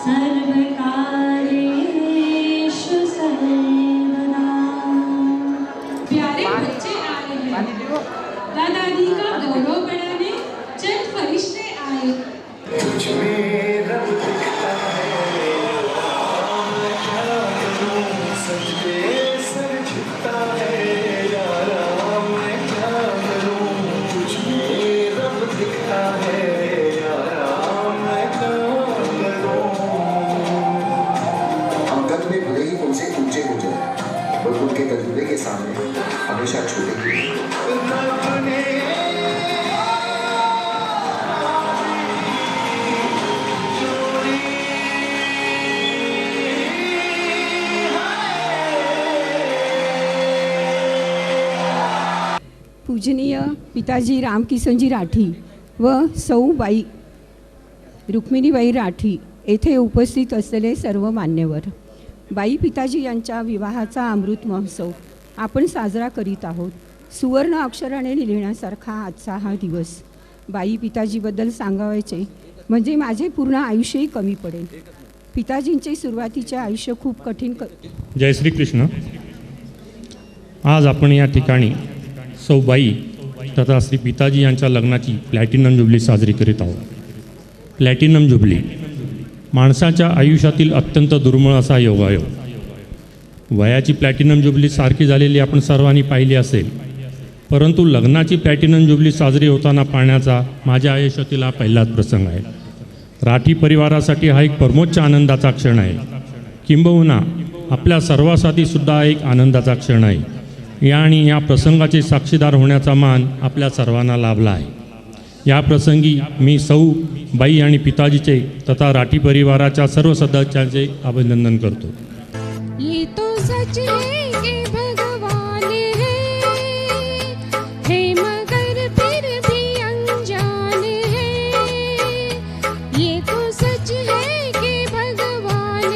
सर्वकार्येषु सर्वदा। प्यारे बच्चे आ रहे हैं, दादा दादी का गौरव बढ़ाने चंद फरिश्ते आए। उनके तजुर्बे के सामने हमेशा छोटे पूजनीय पिताजी रामकिसनजी राठी व सौ बाई रुक्मिणीबाई राठी येथे उपस्थित असलेले सर्व मान्यवर, बाई पिताजी यांच्या विवाहाचा अमृत महोत्सव आपण साजरा करीत आहोत. सुवर्ण अक्षराने लिहिण्यासारखा आजचा हा दिवस. बाई पिताजीबद्दल सांगायचे म्हणजे माझे पूर्ण आयुष्यही कमी पडेल. पिताजींचे सुरुवातीचे आयुष्य खूप कठीण. जय श्री कृष्ण. आज आपण या ठिकाणी सौबाई तथा श्री पिताजी यांच्या लग्नाची प्लॅटिनम जुबली साजरी करीत आहोत. प्लॅटिनम जुबली माणसाच्या आयुष्यातील अत्यंत दुर्मिळ असा योगायोग. वयाची प्लॅटिनम जुबली सारखी झालेली आपण सर्वांनी पाहिली असेल, परंतु लग्नाची प्लॅटिनम जुबली साजरी होताना पाहण्याचा माझ्या आयुष्यातील हा पहिलाच प्रसंग आहे. राठी परिवारासाठी हा एक परमोच्च आनंदाचा क्षण आहे. किंबहुना आपल्या सर्वांसाठी सुद्धा एक आनंदाचा क्षण आहे. या प्रसंगाचे साक्षीदार होण्याचा मान आपल्या सर्वांना लाभला आहे. या प्रसंगी मी सौ बाई आणि पिताजीचे तथा राठी परिवाराच्या सर्व सदस्यांचे अभिनंदन करतो. ये तो सच है कि भगवान है मगर फिर भी अनजान है. ये तो सच है कि भगवान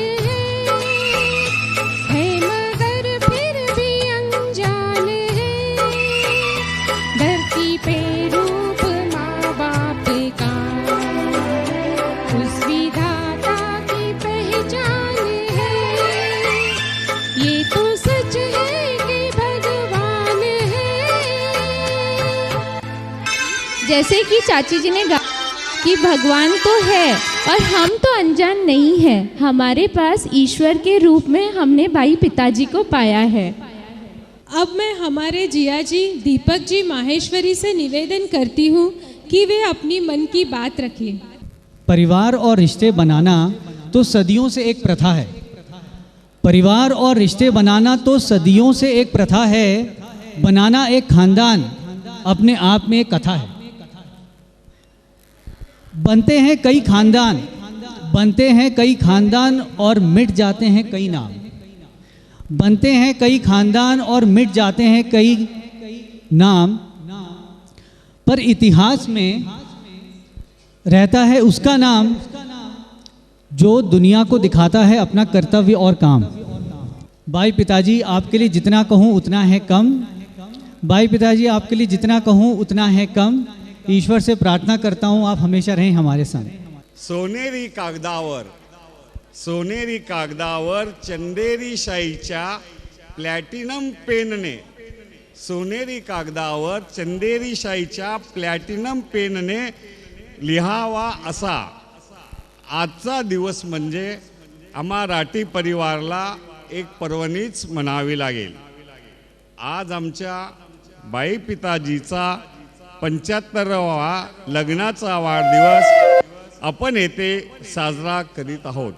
है मगर फिर भी अनजान है. धरती पे रूप माँ बाप का उस विधाता की पहचान है. ये तो सच है कि भगवान है. जैसे कि चाची जी ने कहा कि भगवान तो है और हम तो अनजान नहीं हैं. हमारे पास ईश्वर के रूप में हमने भाई पिताजी को पाया है. अब मैं हमारे जिया जी दीपक जी माहेश्वरी से निवेदन करती हूँ कि वे अपनी मन की बात रखें. परिवार और रिश्ते बनाना तो सदियों से एक प्रथा है. परिवार और रिश्ते बनाना तो सदियों से एक प्रथा है. बनाना एक खानदान अपने आप में एक कथा है. बनते हैं कई खानदान और मिट जाते हैं कई नाम. बनते हैं कई खानदान और मिट जाते हैं कई नाम, पर इतिहास में रहता है उसका नाम जो दुनिया को दिखाता है अपना कर्तव्य और काम. भाई पिताजी आपके लिए जितना कहूँ उतना है कम. भाई पिताजी आपके लिए जितना कहूँ उतना है कम. ईश्वर से प्रार्थना करता हूँ आप हमेशा रहें हमारे संग. सोनेरी कागदावर चंदेरी शाईच्या प्लॅटिनम पेनने लिहावा असा आजचा दिवस म्हणजे आम्हा राठी परिवाराला एक पर्वणीच म्हणावी लागेल. आज आमच्या बाई पिताजीचा 75वा लग्नाचा वाढदिवस आपण येथे साजरा करीत आहोत.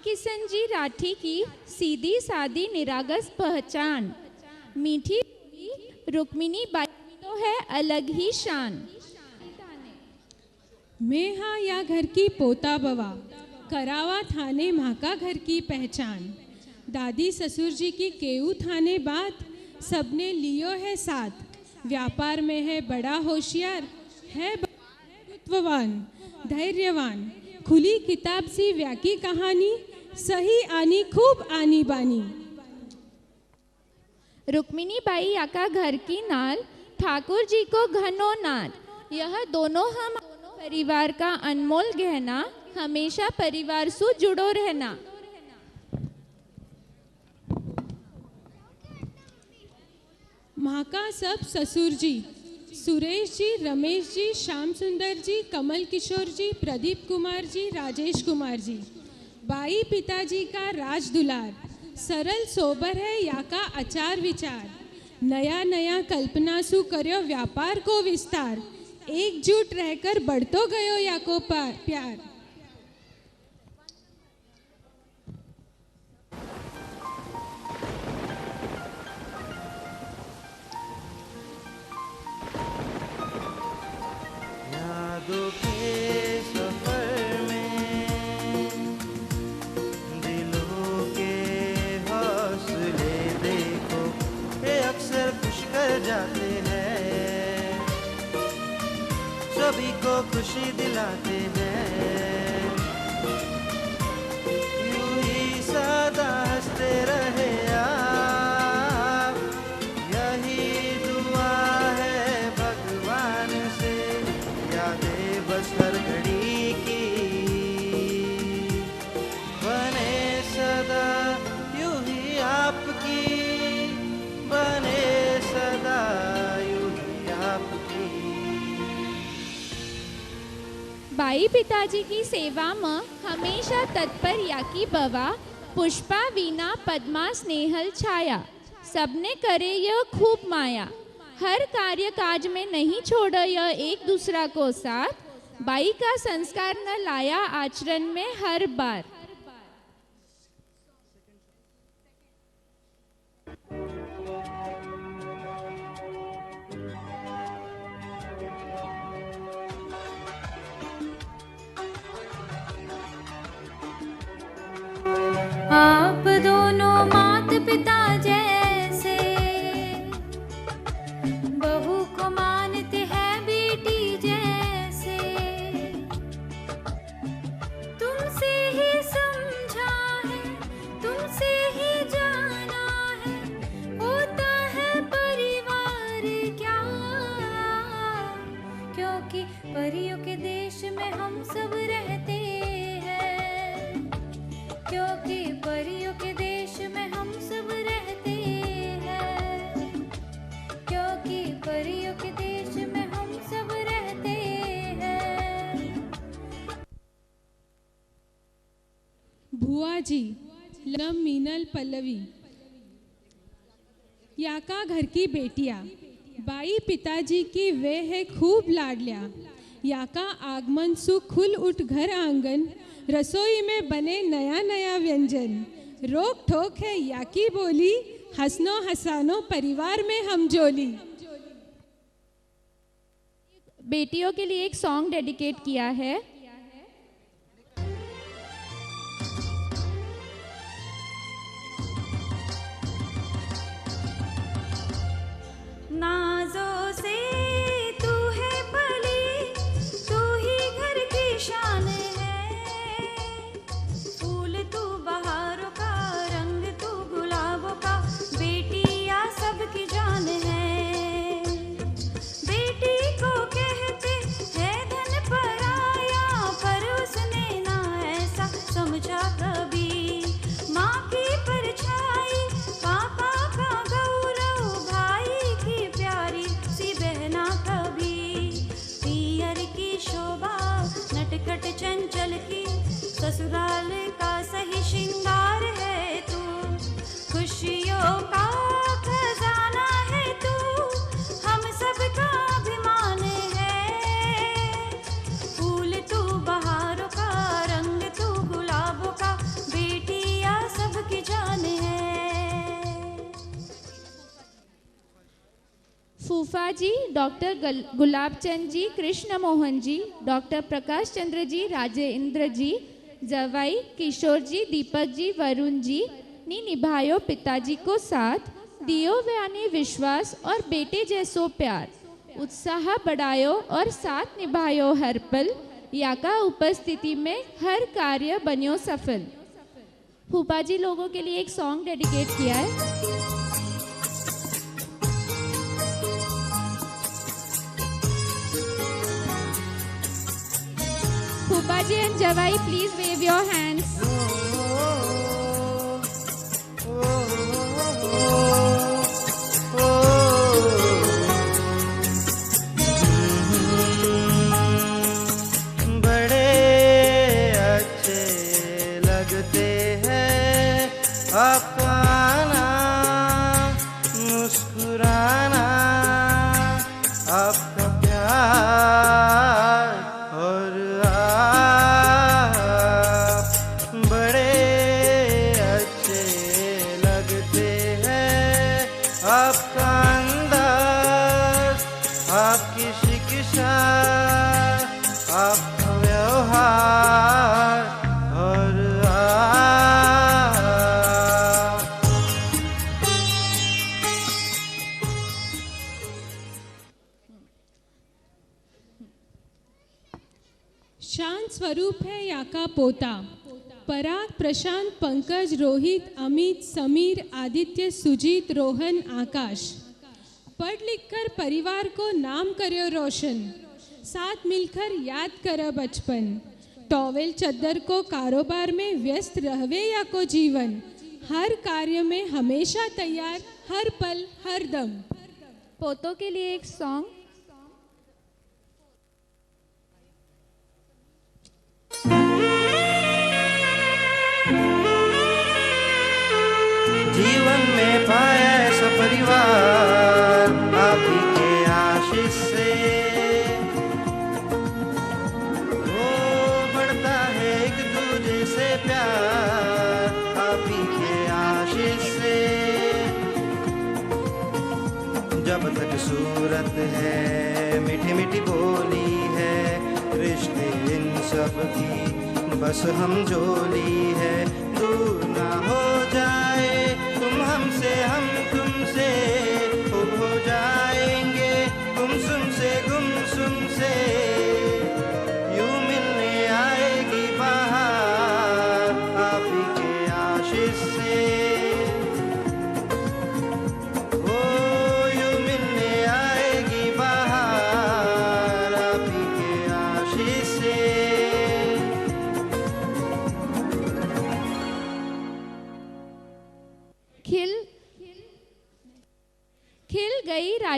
किशन जी राठी की सीधी सादी निरागस पहचान, मीठी रुक्मिणी बाई तो है अलग ही शान। मैं हाँ या घर की पोता बवा, करावा थाने माका घर की पहचान। दादी ससुर जी की केऊ थाने बात, सबने लियो है साथ। व्यापार में है बड़ा होशियार, है नेतृत्ववान धैर्यवान। खुली किताब सी व्याकी कहानी, सही आनी खूब आनी बानी। रुक्मिणी बाई आका घर की नाल, ठाकुर जी को घनो नाद। यह दोनों हम परिवार का अनमोल गहना, हमेशा परिवार से जुड़ो रहना। माँ का सब ससुर जी, सुरेश जी, रमेश जी, श्याम सुंदर जी, कमल किशोर जी, प्रदीप कुमार जी, राजेश कुमार जी। बाई पिताजी का राज दुलार, सरल सोबर है या का आचार विचार। नया नया कल्पना सु कर्यो व्यापार को विस्तार, एकजुट रहकर बढ़तो गयो या को प्यार। यादों के सफर में दिलों के हौसले देखो, ये अक्सर खुश कर जाते हैं, सभी को खुशी दिलाते हैं। यूं ही सदा हंसते रहे आप, यही दुआ है भगवान से। यादें बस हर घड़ी की बने सदा, यूं ही आपकी बने सदा, यूं ही आपकी। बाई पिताजी की सेवा में हमेशा तत्पर याकी बवा, पुष्पा वीना पद्मा स्नेहल छाया। सबने करे यह खूब माया, हर कार्य काज में नहीं छोड़ा यह एक दूसरा को साथ। बाई का संस्कार न लाया आचरण में हर बार। क्योंकि परियों के देश में हम सब रहते हैं, क्योंकि परियों के देश में हम सब रहते हैं, क्योंकि परियों के देश में हम सब रहते हैं। भुआ जी लम मीनल पल्लवी। याका घर की बेटियां बाई पिताजी की वे है खूब लाडल्या। याका आगमन सुख खुल उठ घर आंगन, रसोई में बने नया नया व्यंजन। रोक ठोक है याकी बोली, हंसनो हंसानो परिवार में हम जोली। बेटियों के लिए एक सॉन्ग डेडिकेट किया है। नाजों से तू है पली, तू ही घर की शान है। फूल तू बहारों का, रंग तू गुलाबों का, बेटियां सबकी जान है। बेटी को कहते हैं धन पराया, पर उसने ना ऐसा समझा कभी। माँ की परछाई, पापा का गौरव, भाई की प्यारी सी बहना कभी। पियर की शोभा नटखट चंचल की, ससुराल का सही श्रृंगार है तू। खुशियों का खजाना है तू, हम सबका अभिमान है। फूल तू बहारों का, रंग तू गुलाबों का, बेटियां सबकी जान है। फूफा जी डॉक्टर गुलाब चंद जी, कृष्ण मोहन जी, डॉक्टर प्रकाश चंद्र जी, राजेंद्र जी, जवाई किशोर जी, दीपक जी, वरुण जी ने निभायो पिताजी को साथ। दियो व्याने विश्वास और बेटे जैसो प्यार, उत्साह बढ़ायो और साथ निभायो हर पल। याका उपस्थिति में हर कार्य बन्यो सफल। फूफा जी लोगों के लिए एक सॉन्ग डेडिकेट किया है। Fupa ji and Javai, please wave your hands. बड़े अच्छे लगते हैं आपका आना, मुस्कुराना, आपका प्यार और बड़े अच्छे लगते हैं आपका अंदाज, आपकी शिक्षा, आपका व्यवहार और शांत स्वरूप है याका पोता। पराग, प्रशांत, पंकज, रोहित, अमित, समीर, आदित्य, सुजीत, रोहन, आकाश। पढ़ लिखकर परिवार को नाम करो रोशन, साथ मिलकर याद करो बचपन। टॉवेल चद्दर को कारोबार में व्यस्त रहवे या को जीवन, हर कार्य में हमेशा तैयार, हर पल हर दम। पोतों के लिए एक सॉन्ग। जीवन में पाया ऐसा परिवार आप ही के आशीष से, वो बढ़ता है एक दूजे से प्यार आप ही के आशीष से। जब तक सूरत है, मीठी मीठी बोली है, रिश्ते इन सब की बस हम जोली है। दूर ना हो जाए तुम हमसे, हम तुमसे, खूब हो जाएंगे गुमसुम से गुमसुम से। यूं मिलने आएगी बाहर आप ही के आशीष से। ओ यूं मिलने आएगी बाहर आप ही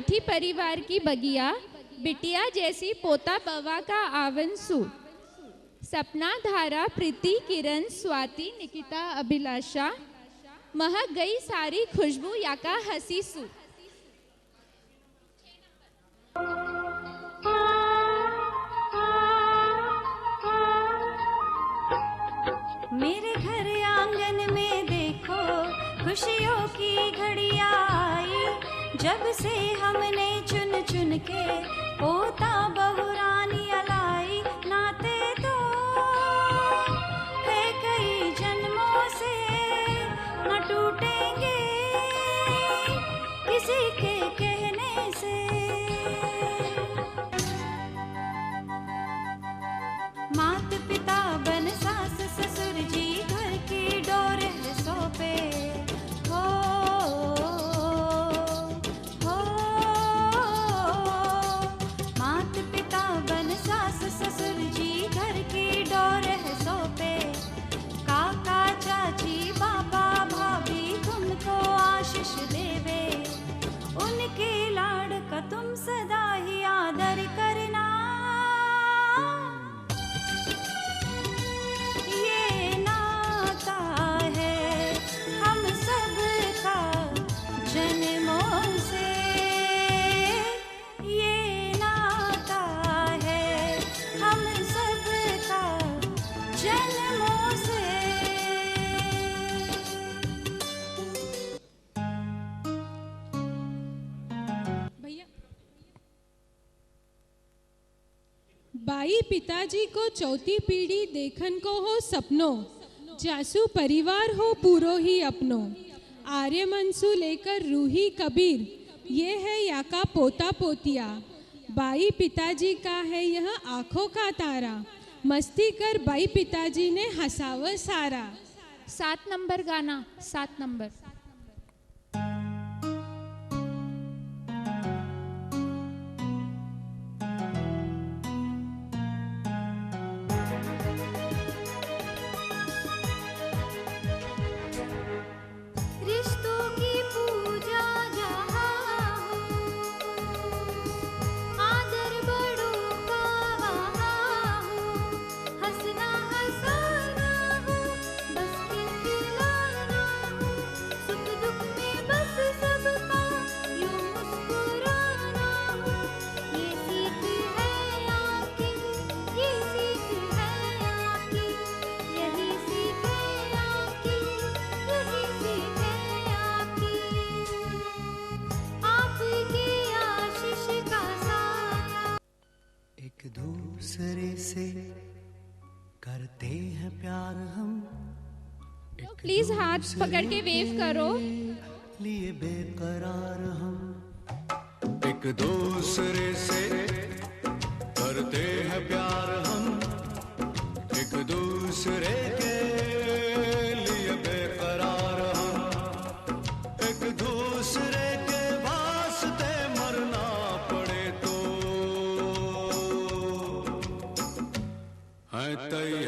राठी परिवार की बगिया, बिटिया जैसी पोता बवा का आंसू, सपना धारा प्रीति किरण स्वाति निकिता अभिलाषा, महक गई सारी खुशबू या का हंसी सू। मेरे घर आंगन में देखो खुशियों की घड़ियां आई, जब से हमने चुन चुन के पोता बहुरानी लाई। नाते तो है कई जन्मों से न टूटेंगे किसी के कहने से। मात पिता बन सास ससुर जी घर की डोर है सौंपे। हो मात पिता बन सास ससुर जी घर की डोर है सौंपे। काका चाची बाबा भाभी तुमको आशीष देवे, उनके लाड का तुम सदा ही आदर करना। ये नाता है हम सब का जन्मों से, ये नाता है हम सब का जन्मों से। भैया बाई पिताजी को चौथी पीढ़ी देखन को हो सपनों, जासू परिवार हो पूरो ही अपनों। आर्य मनसू लेकर रूही कबीर, ये है या का पोता पोतिया। बाई पिताजी का है यह आंखों का तारा, मस्ती कर बाई पिताजी ने हंसाव सारा। 7 नंबर गाना, 7 नंबर। रिश्तों की पूजा जहाँ हो, आदर बड़ों का वहाँ हो, हंसना हंसाना हो, बस खिलखिलाना हो, सुख दुख में बस सबका यूं मुस्कुराना हो। ये सीख है आपकी, ये सीख है आपकी, यही सीख है आपकी, यही सीख है आपकी। आपकी आशीष का साया। एक दूसरे से करते हैं प्यार हम, प्लीज हाथ पकड़ के वेव करो। लिए बेकरार हम। एक दूसरे से करते हैं प्यार हम, एक दूसरे के लिए बेकरार हम। एक दूसरे के वास्ते मरना पड़े तो है तैयार